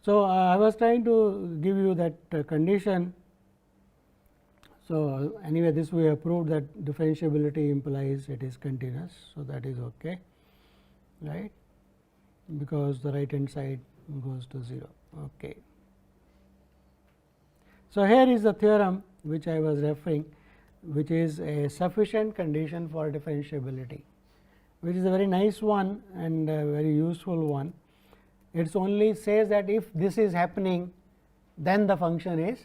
So, I was trying to give you that condition. So, anyway this we have proved that differentiability implies it is continuous. So, that is okay, right, because the right hand side goes to 0. Okay. So, here is the theorem which I was referring, which is a sufficient condition for differentiability, which is a very nice one and a very useful one. It only says that if this is happening, then the function is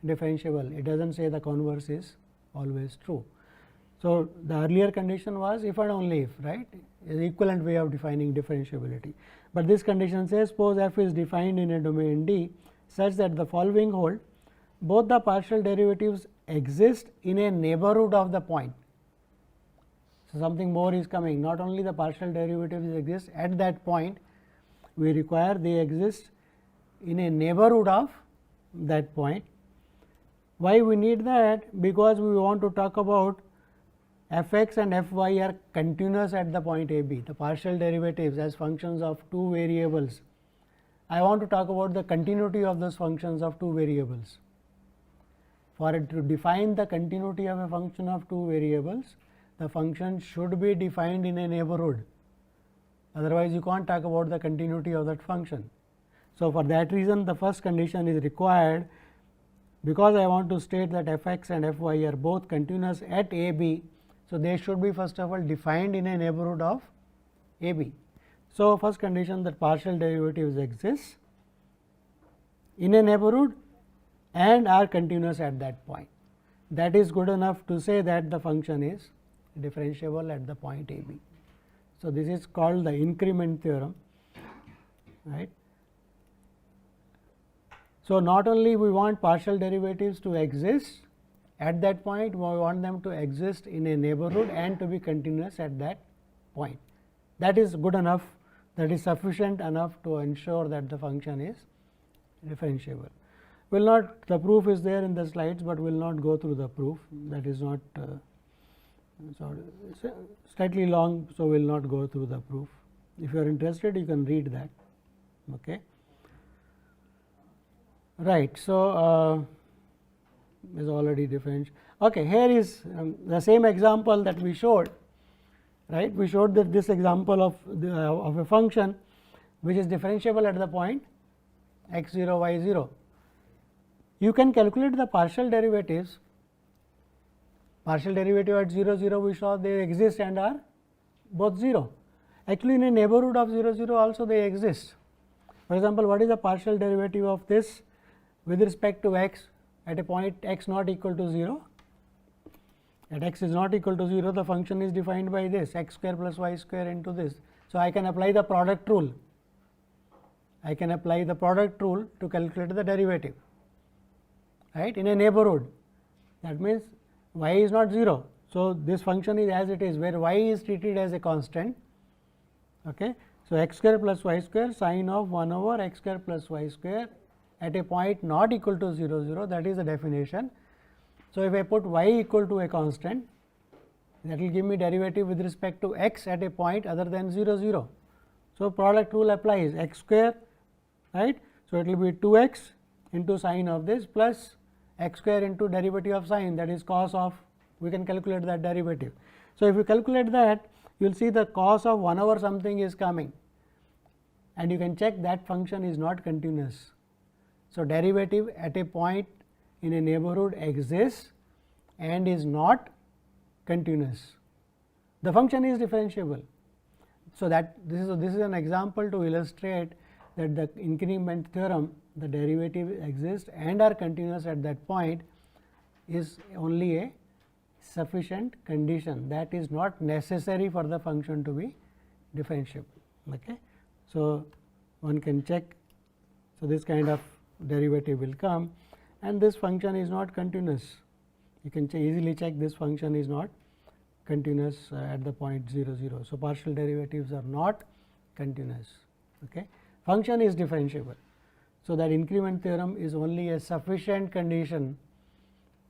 differentiable. It does not say the converse is always true. So, the earlier condition was if and only if, right, is equivalent way of defining differentiability. But this condition says suppose f is defined in a domain D such that the following hold: both the partial derivatives exist in a neighborhood of the point. So, something more is coming, not only the partial derivatives exist at that point, we require they exist in a neighborhood of that point. Why we need that? Because we want to talk about f x and f y are continuous at the point a b, the partial derivatives as functions of two variables. I want to talk about the continuity of those functions of two variables. For it to define the continuity of a function of two variables, the function should be defined in a neighborhood, otherwise you can't talk about the continuity of that function. So, for that reason the first condition is required, because I want to state that f x and f y are both continuous at a b. So, they should be first of all defined in a neighborhood of a b. So, first condition that partial derivatives exist in a neighborhood and are continuous at that point. That is good enough to say that the function is differentiable at the point a b. So, this is called the increment theorem, right. So, not only we want partial derivatives to exist at that point, we want them to exist in a neighborhood and to be continuous at that point. That is good enough, that is sufficient enough to ensure that the function is differentiable. Will not, the proof is there in the slides, but will not go through the proof, that is not slightly long. So, will not go through the proof. If you are interested, you can read that. Okay. Right. So, is already different. Okay, here is the same example that we showed, right. We showed that this example of a function which is differentiable at the point x 0 y 0. You can calculate the partial derivatives. Partial derivative at 0 0 we saw they exist and are both 0. Actually, in a neighborhood of 0 0 also they exist. For example, what is the partial derivative of this with respect to x at a point x not equal to 0? At x is not equal to 0, the function is defined by this x square plus y square into this. So, I can apply the product rule. I can apply the product rule to calculate the derivative, right, in a neighborhood. That means, y is not 0. So, this function is as it is, where y is treated as a constant. Okay. So, x square plus y square sine of 1 over x square plus y square at a point not equal to 0 0, that is the definition. So, if I put y equal to a constant, that will give me derivative with respect to x at a point other than 0 0. So, product rule applies, x square, right. So, it will be 2 x into sine of this plus x square into derivative of sine, that is cos of, we can calculate that derivative. So, if you calculate that, you will see the cos of 1 over something is coming, and you can check that function is not continuous. So, derivative at a point in a neighborhood exists and is not continuous. The function is differentiable. So, that this is an example to illustrate that the increment theorem, the derivative exists and are continuous at that point, is only a sufficient condition, that is not necessary for the function to be differentiable. Okay. So, one can check. So, this kind of derivative will come and this function is not continuous. You can easily check this function is not continuous at the point 0 0. So, partial derivatives are not continuous. Okay. Function is differentiable. So, that increment theorem is only a sufficient condition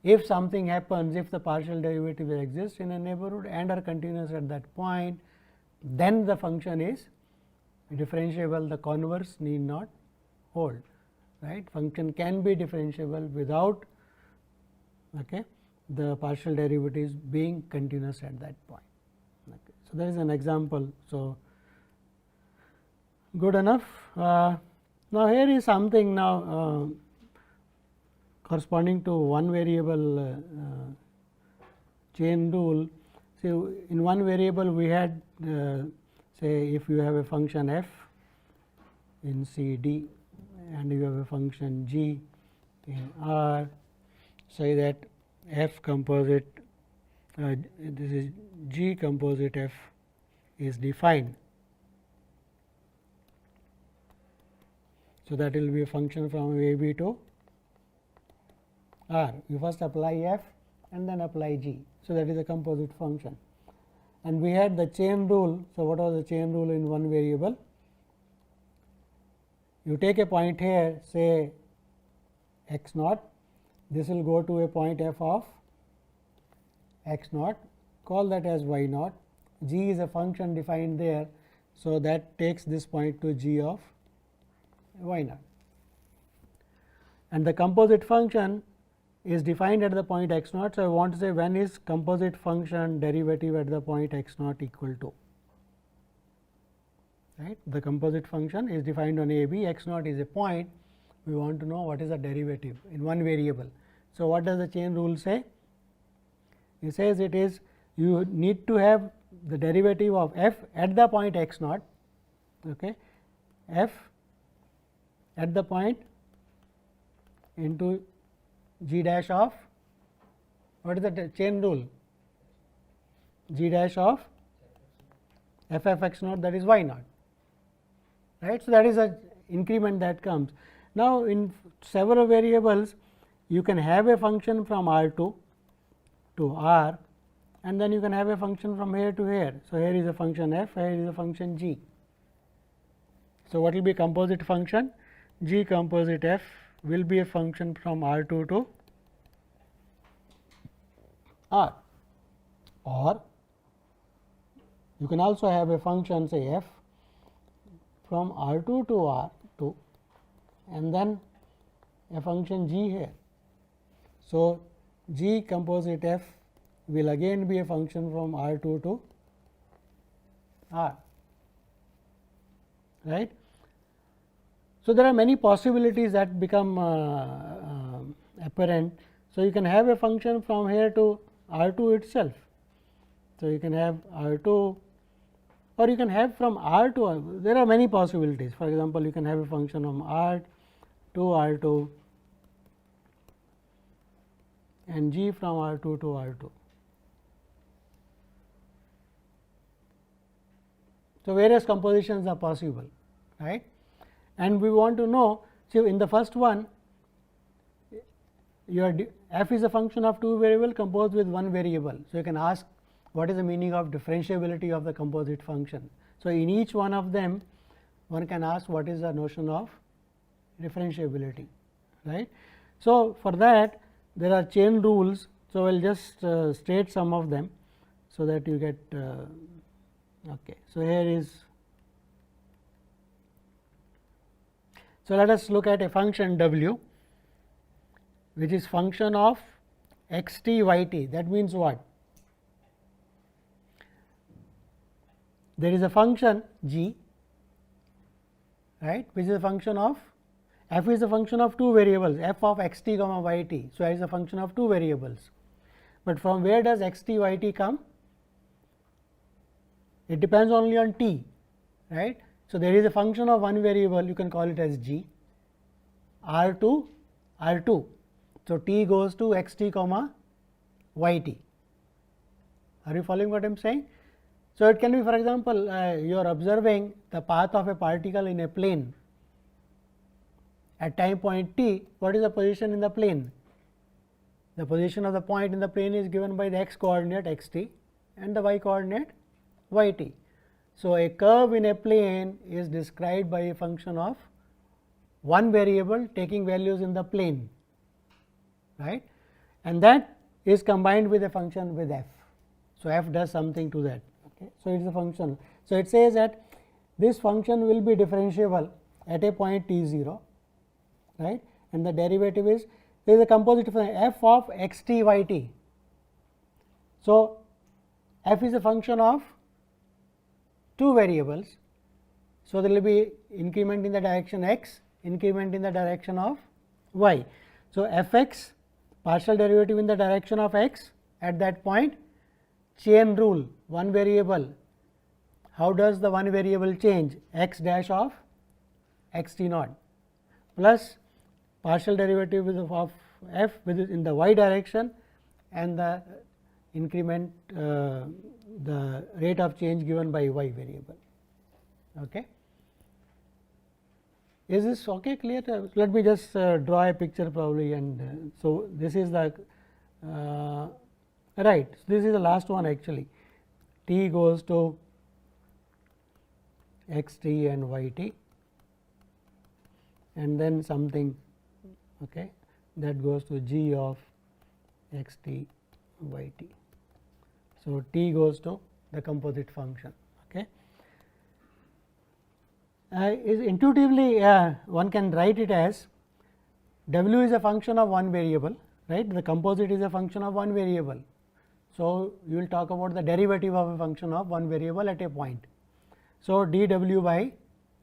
if something happens, if the partial derivatives exist in a neighborhood and are continuous at that point, then the function is differentiable, the converse need not hold, right. Function can be differentiable without the partial derivatives being continuous at that point. So, there is an example. So, good enough. Now, here is something now corresponding to one variable chain rule. So, in one variable we had say if you have a function f in C D and you have a function g in R, say that f composite this is g composite f is defined. So, that will be a function from a b to R. You first apply f and then apply g. So, that is a composite function, and we had the chain rule. So, what was the chain rule in one variable? You take a point here, say x naught, this will go to a point f of x naught, call that as y naught. G is a function defined there. So, that takes this point to g of y naught, and the composite function is defined at the point x naught. So, I want to say when is composite function derivative at the point x naught equal to, right. The composite function is defined on a b, x naught is a point, we want to know what is the derivative in one variable. So, what does the chain rule say? It says it is you need to have the derivative of f at the point x naught, f at the point into g dash of, what is the chain rule? G dash of f f x naught, that is y naught, right. So, that is a increment that comes. Now, in several variables you can have a function from R 2 to R, and then you can have a function from here to here. So, here is a function f, here is a function g. So, what will be composite function? G composite f will be a function from R 2 to R, or you can also have a function say f from R 2 to R 2 and then a function g here. So, g composite f will again be a function from R 2 to R, right. So, there are many possibilities that become apparent. So, you can have a function from here to R 2 itself. So, you can have R 2, or you can have from R to R. There are many possibilities. For example, you can have a function from R to R 2 and g from R 2 to R 2. So, various compositions are possible, right. And we want to know, so in the first one your f is a function of two variables composed with one variable. So, you can ask what is the meaning of differentiability of the composite function. So, in each one of them one can ask what is the notion of differentiability, right. So, for that there are chain rules. So, I will just state some of them, so that you get okay. So, here is, so let us look at a function w which is function of x t y t. That means what? There is a function g, right, which is a function of f is a function of two variables f of x t comma y t. So, it is a function of two variables, but from where does x t y t come? It depends only on t, right. So, there is a function of one variable, you can call it as g, r 2 r 2. So, t goes to x t comma y t. Are you following what I am saying? So, it can be, for example, you are observing the path of a particle in a plane at time point t. What is the position in the plane? The position of the point in the plane is given by the x coordinate x t and the y coordinate y t. So, a curve in a plane is described by a function of one variable taking values in the plane, right, and that is combined with a function with f. So, f does something to that. Okay. So, it is a function. So, it says that this function will be differentiable at a point t 0 right, and the derivative is, there is a composite function f of x t y t. So, f is a function of two variables. So, there will be increment in the direction x, increment in the direction of y. So, f x partial derivative in the direction of x at that point, chain rule, one variable. How does the one variable change? X dash of x t naught plus partial derivative of f in the y direction and the increment, the rate of change given by y variable. Okay. Is this okay, clear? Let me just draw a picture probably, and so this is the right. This is the last one actually. T goes to x t and y t, and then something, okay, that goes to g of x t y t. So, t goes to the composite function. Okay. Is intuitively one can write it as w is a function of one variable, right, the composite is a function of one variable. So, you will talk about the derivative of a function of one variable at a point. So, d w by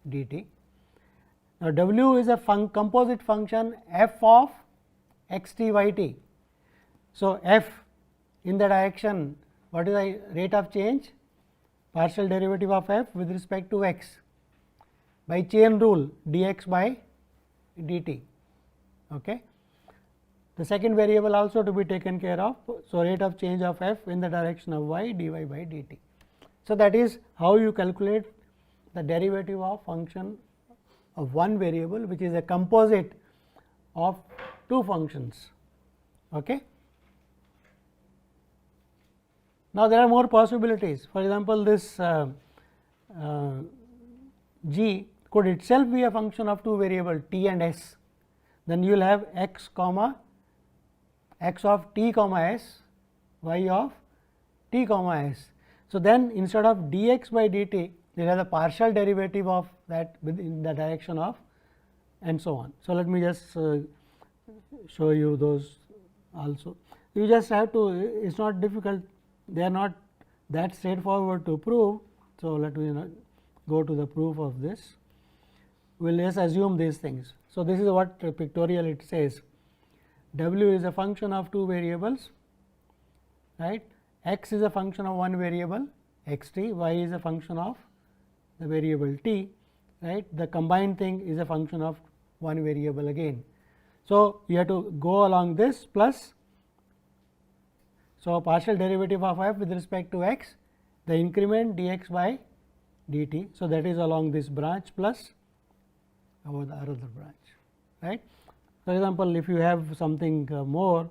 d t. Now, w is a composite function f of x t y t. So, f in the direction, what is the rate of change? Partial derivative of f with respect to x by chain rule dx by dt. Okay. The second variable also to be taken care of. So, rate of change of f in the direction of y dy by dt. So, that is how you calculate the derivative of function of one variable, which is a composite of two functions. Okay. Now, there are more possibilities. For example, this g could itself be a function of two variable t and s. Then you will have x comma x of t comma s, y of t comma s. So, then instead of dx by dt, there is a partial derivative of that in the direction of, and so on. So, let me just show you those also. You just have to, it is not difficult, they are not that straightforward to prove. So, let me go to the proof of this. We will just assume these things. So, this is what pictorial it says. W is a function of two variables, right, x is a function of one variable x t, y is a function of the variable t, right. The combined thing is a function of one variable again. So, you have to go along this plus, so partial derivative of f with respect to x, the increment dx by dt. So, that is along this branch plus about the other branch, right. For example, if you have something more,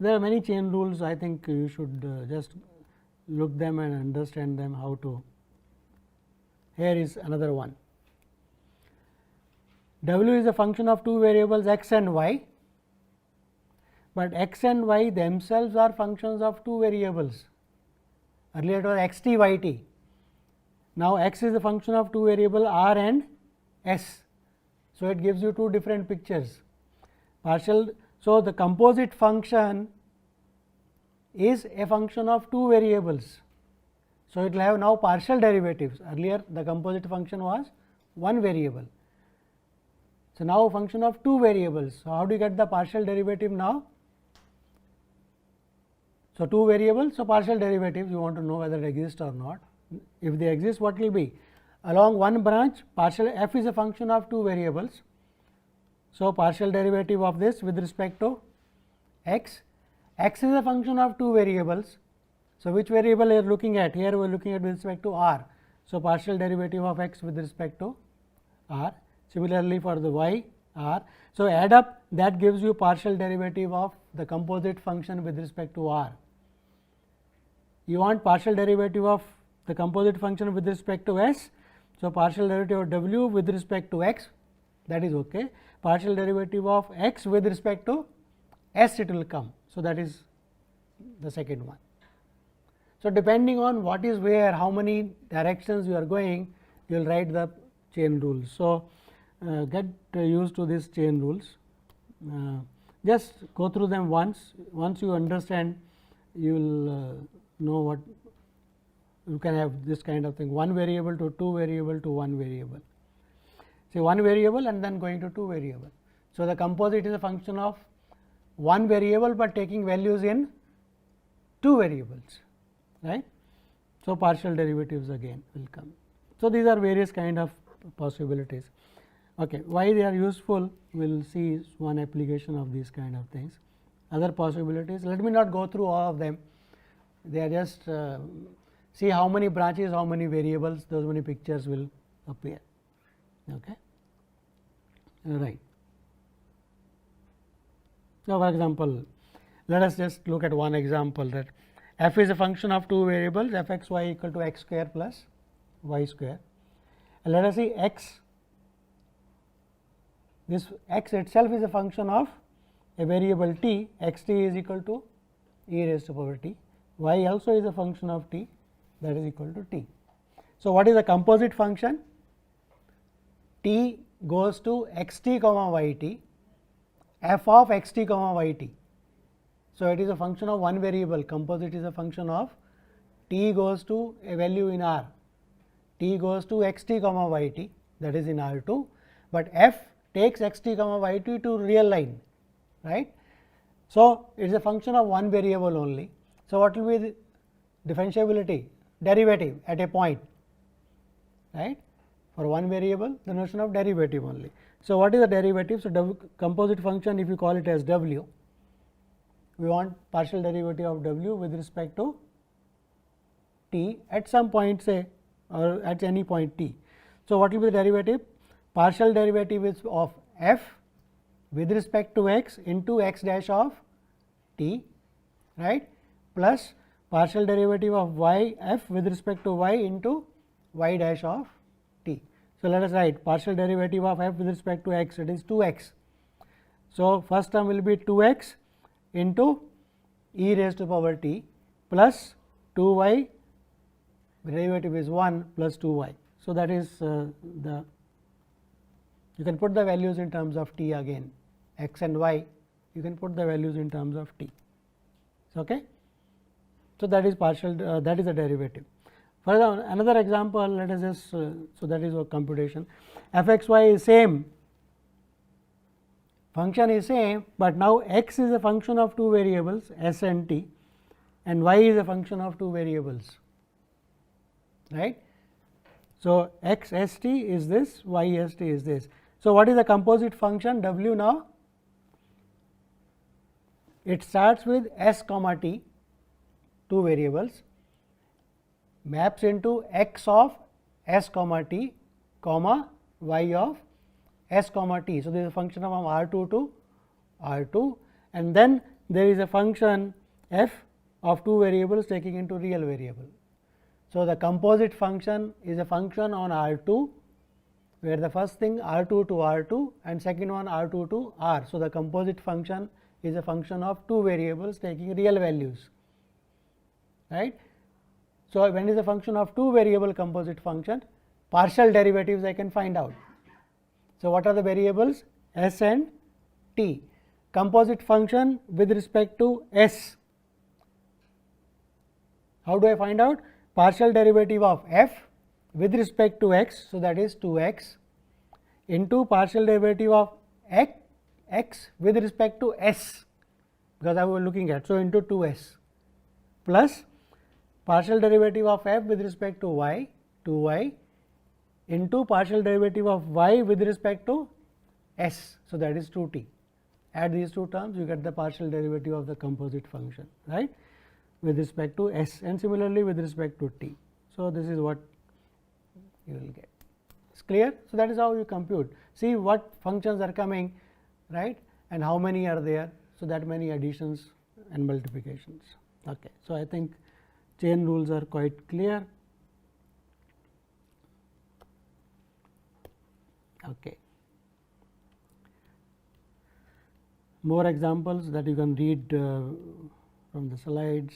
there are many chain rules. I think you should just look them and understand them how to. Here is another one. W is a function of two variables x and y, but x and y themselves are functions of two variables. Earlier it was x t y t. Now, x is a function of two variable r and s. So, it gives you two different pictures. Partial. So, the composite function is a function of two variables. So, it will have now partial derivatives. Earlier the composite function was one variable. So, now a function of two variables. So, how do you get the partial derivative now? So, two variables. So, partial derivatives, you want to know whether they exist or not. If they exist, what will be? Along one branch, partial f is a function of two variables. So, partial derivative of this with respect to x, x is a function of two variables. So, which variable you are looking at? Here we are looking at with respect to r. So, partial derivative of x with respect to r. Similarly, for the y r. So, add up, that gives you partial derivative of the composite function with respect to r. You want partial derivative of the composite function with respect to s. So, partial derivative of w with respect to x, that is okay. Partial derivative of x with respect to s, it will come. So, that is the second one. So, depending on what is where, how many directions you are going, you will write the chain rules. So, get used to these chain rules. Just go through them once. Once you understand, you will know what you can have this kind of thing, 1 variable to 2 variable to 1 variable. Say 1 variable and then going to 2 variable. So, the composite is a function of 1 variable, but taking values in 2 variables, right. So, partial derivatives again will come. So, these are various kind of possibilities. Okay. Why they are useful? We will see one application of these kind of things. Other possibilities, let me not go through all of them. They are just see how many branches, how many variables, those many pictures will appear. Okay. Right. So, for example, let us just look at one example, that f is a function of 2 variables, f x y equal to x square plus y square. And let us see x, this x itself is a function of a variable t, x t is equal to e raised to power t, y also is a function of t, that is equal to t. So, what is the composite function? T goes to x t comma y t, f of x t comma y t. So, it is a function of one variable, composite is a function of t goes to a value in R, t goes to x t comma y t, that is in R 2, but f takes x t comma y t to real line, right. So, it is a function of one variable only. So, what will be the differentiability, derivative at a point, right. For one variable, the notion of derivative only. So, what is the derivative? So, composite function, if you call it as w, we want partial derivative of w with respect to t at some point, say, or at any point t. So, what will be the derivative? Partial derivative is of f with respect to x into x dash of t, right, plus partial derivative of y f with respect to y into y dash of t. So, let us write partial derivative of f with respect to x, it is 2 x. So, first term will be 2 x into e raised to power t plus 2 y, derivative is 1 plus 2 y. So, that is the, you can put the values in terms of t again, x and y, you can put the values in terms of t. Okay. So, that is partial, that is a derivative. For another example, let us just, so that is a computation, f x y is same, function is same, but now x is a function of 2 variables s and t, and y is a function of 2 variables, right. So, x s t is this, y s t is this. So, what is the composite function w now? It starts with s comma t, 2 variables, maps into x of s comma t comma y of s comma t. So, there is a function from R 2 to R 2, and then there is a function f of 2 variables taking into real variable. So, the composite function is a function on R 2, where the first thing R 2 to R 2 and second one R 2 to R. So, the composite function is a function of 2 variables taking real values, right. So, when is a function of 2 variable composite function, partial derivatives I can find out. So, what are the variables? S and t. Composite function with respect to s. How do I find out? Partial derivative of f with respect to x. So, that is 2 x into partial derivative of x with respect to s, because I was looking at. So, into 2 s plus partial derivative of f with respect to y, 2 y into partial derivative of y with respect to s. So, that is 2 t. Add these two terms, you get the partial derivative of the composite function, right, with respect to s, and similarly with respect to t. So, this is what you will get. It's clear. So, that is how you compute. See what functions are coming, right, and how many are there. So, that many additions and multiplications. Okay. So, I think chain rules are quite clear. Okay. More examples that you can read from the slides.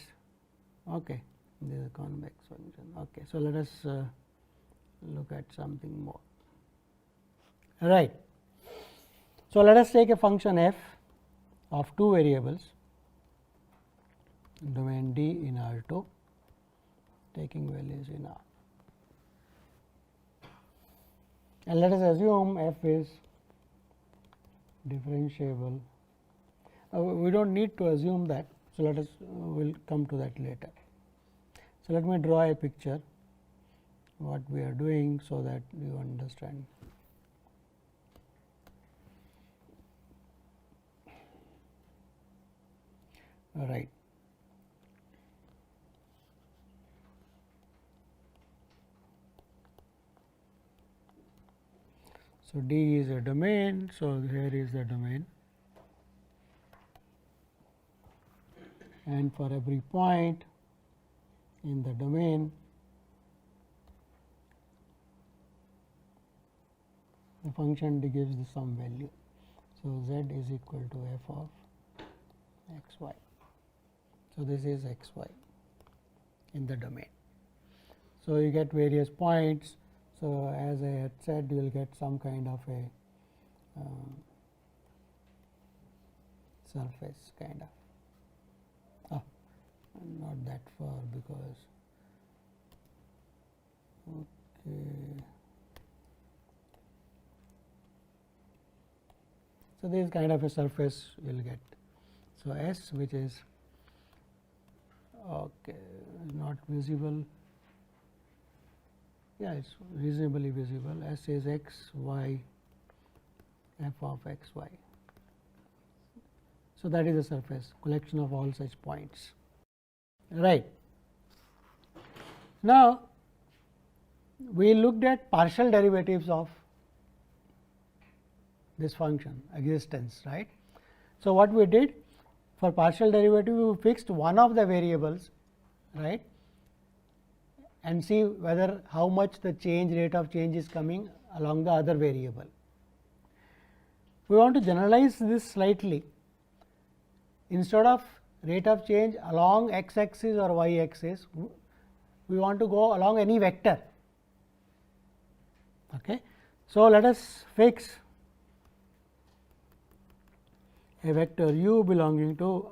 Okay. This is a convex function. Okay. So, let us look at something more. right. So, let us take a function f of two variables, domain D in R2, taking values in R, and let us assume f is differentiable. We do not need to assume that. So, let us we will come to that later. So, let me draw a picture what we are doing, so that you understand. All right. So, D is a domain. So, here is the domain, and for every point in the domain, the function gives some value. So, z is equal to f of x y. So, this is x y in the domain. So, you get various points. So, as I had said, you will get some kind of a surface kind of, not that far, because okay. So, this kind of a surface you will get. So, S, which is okay, not visible. Yeah, it is reasonably visible. S is x y f of x y. So, that is a surface, collection of all such points, right. Now, we looked at partial derivatives of this function existence, right. So, what we did for partial derivative, we fixed one of the variables, right, and see whether how much the rate of change is coming along the other variable. We want to generalize this slightly. Instead of rate of change along x axis or y axis, we want to go along any vector. Okay. So, let us fix a vector u belonging to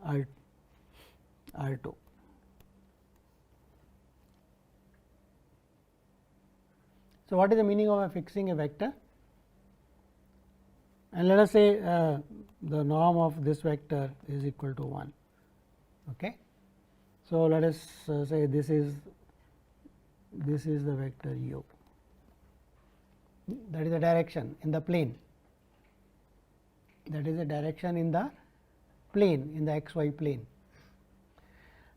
R2. So, what is the meaning of fixing a vector? And let us say the norm of this vector is equal to 1. Okay. So, let us say this is the vector u, that is the direction in the plane, that is the direction in the plane, in the xy plane.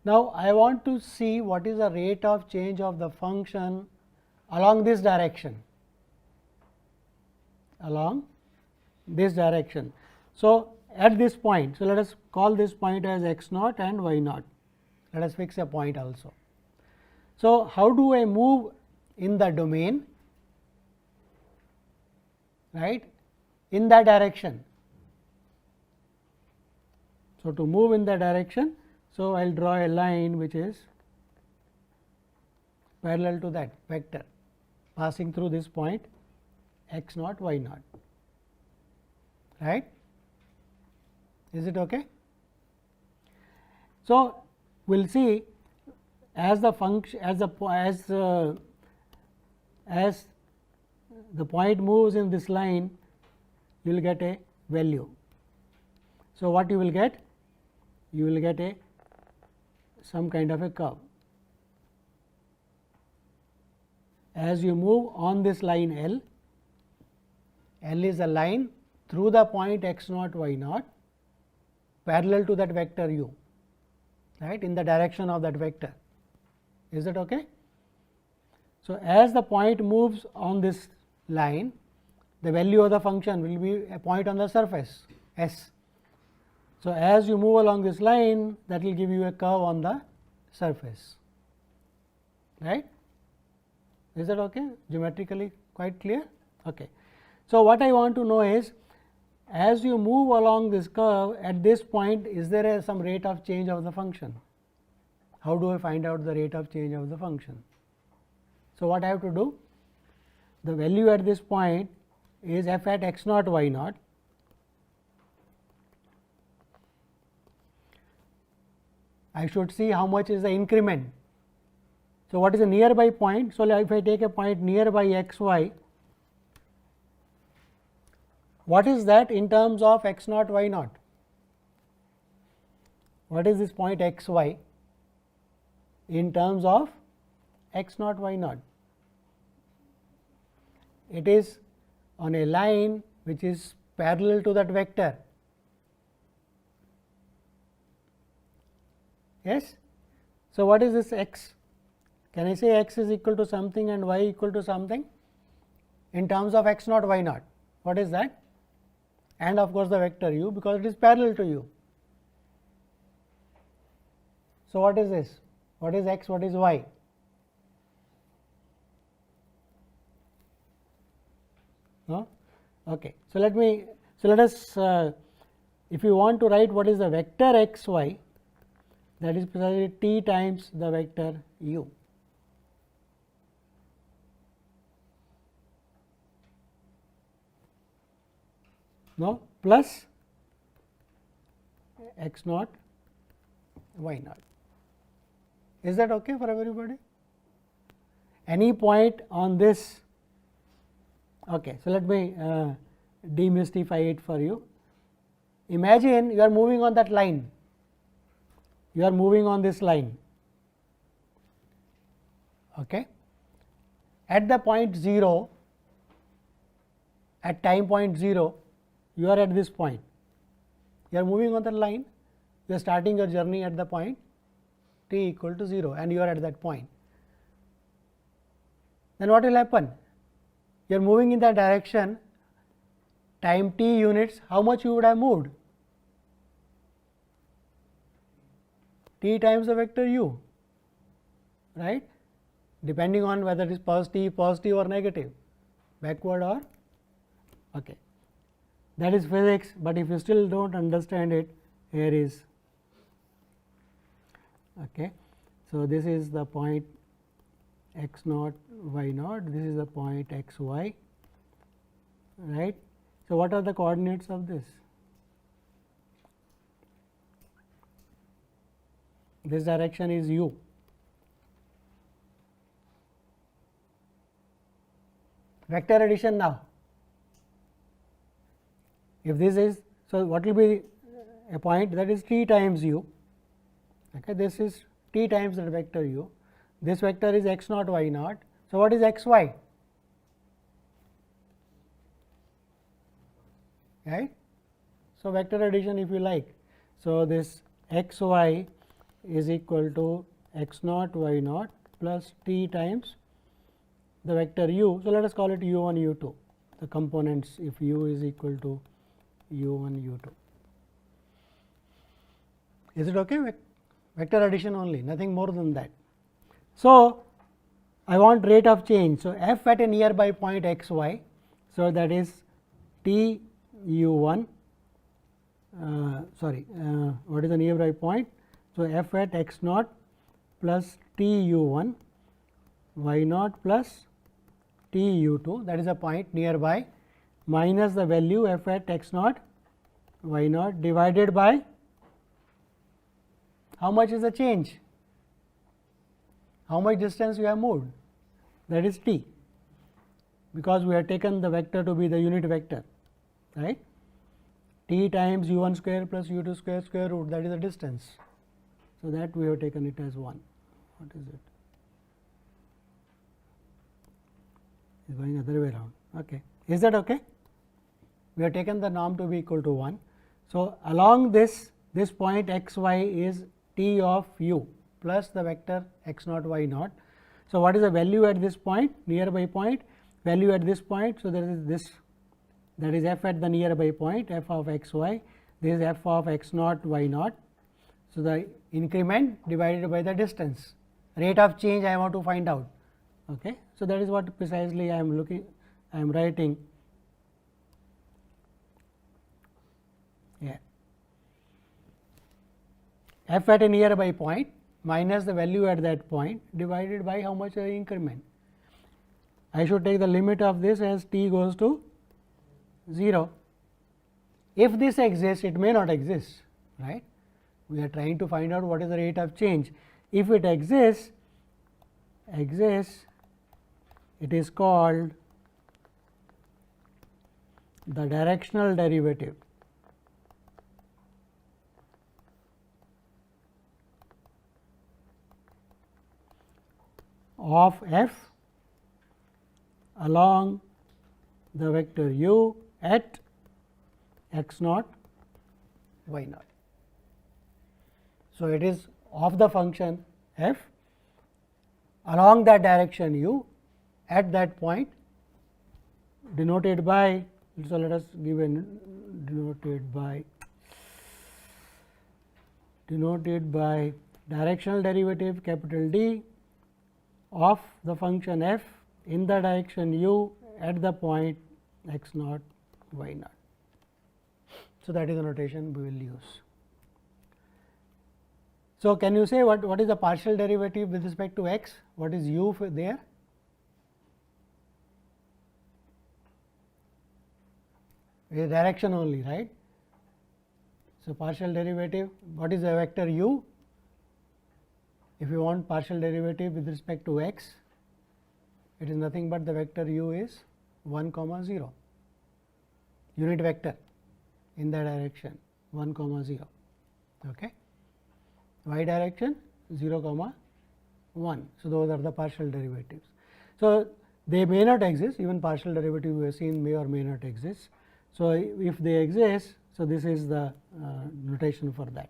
Now, I want to see what is the rate of change of the function along this direction, along this direction. So, at this point, so let us call this point as x naught and y naught. Let us fix a point also. So, how do I move in the domain, right, in that direction? So, to move in that direction, so I will draw a line which is parallel to that vector passing through this point x naught y naught, right. Is it okay? So, we will see as the function as the point moves in this line, you will get a value. So, what you will get? You will get a some kind of a curve. As you move on this line L, L is a line through the point x naught y naught parallel to that vector u, right, in the direction of that vector. Is that okay? So, as the point moves on this line, the value of the function will be a point on the surface S. So, as you move along this line, that will give you a curve on the surface, right. Is that okay? Geometrically quite clear? Okay. So, what I want to know is, as you move along this curve, at this point, is there some rate of change of the function? How do I find out the rate of change of the function? So, what I have to do? The value at this point is f at x naught y naught. I should see how much is the increment. So, what is a nearby point? So, if I take a point nearby x y, what is that in terms of x naught y naught? What is this point x y in terms of x naught y naught? It is on a line which is parallel to that vector. Yes. So, what is this x? Can I say x is equal to something and y equal to something in terms of x naught y naught? What is that? And of course, the vector u, because it is parallel to u. So, what is this? What is x? What is y? No? Okay. So, let us if you want to write what is the vector x y, that is precisely t times the vector u. No, plus x naught y naught. Is that okay for everybody? Any point on this? Okay. So, let me demystify it for you. Imagine you are moving on that line, you are moving on this line. Okay. At the point 0, at time point 0, you are at this point, you are moving on the line, you are starting your journey at the point t equal to 0 and you are at that point. Then what will happen? You are moving in that direction, time t units, how much you would have moved? T times the vector u, right, depending on whether it is positive or negative, backward or okay. That is physics, but if you still do not understand it, here is okay. So, this is the point x naught y naught, this is the point x y, right. So, what are the coordinates of this? This direction is u. Vector addition now. If this is, so what will be a point that is t times u, okay. This is t times the vector u, this vector is x naught y naught. So, what is x y, right. So, vector addition if you like. So, this x y is equal to x naught y naught plus t times the vector u. So, let us call it u 1 u 2, the components if u is equal to u 1 u 2. Is it okay? Vector addition only, nothing more than that. So, I want rate of change. So, f at a nearby point x y. So, that is t u 1 what is the nearby point? So, f at x naught plus t u 1 y naught plus t u 2, that is a point nearby, minus the value f at x naught y naught divided by how much is the change, how much distance we have moved, that is t, because we have taken the vector to be the unit vector, right. T times u 1 square plus u 2 square square root, that is the distance. So, that we have taken it as 1. What is it? It is going other way around. Okay. Is that okay? We have taken the norm to be equal to 1. So, along this point x y is t of u plus the vector x naught y naught. So, what is the value at this point, nearby point, value at this point? So, there is this, that is f at the nearby point, f of x y, this is f of x naught y naught. So, the increment divided by the distance, rate of change I want to find out. Okay. So, that is what precisely I am writing here. F at a nearby point minus the value at that point divided by how much the increment. I should take the limit of this as t goes to 0. If this exists, it may not exist, right. We are trying to find out what is the rate of change. If it exists, it is called the directional derivative of f along the vector u at x naught y naught. So, it is of the function f along that direction u at that point denoted by, so let us give a denoted by directional derivative capital D of the function f in the direction u at the point x naught y naught. So, that is the notation we will use. So, can you say what is the partial derivative with respect to x? What is u for there? It is direction only, right. So, partial derivative, what is the vector u? If you want partial derivative with respect to x, it is nothing but the vector u is 1 comma 0, unit vector in the direction 1 comma 0. Okay. Y direction 0 comma 1. So, those are the partial derivatives. So, they may not exist, even partial derivative we have seen may or may not exist. So, if they exist, so this is the notation for that.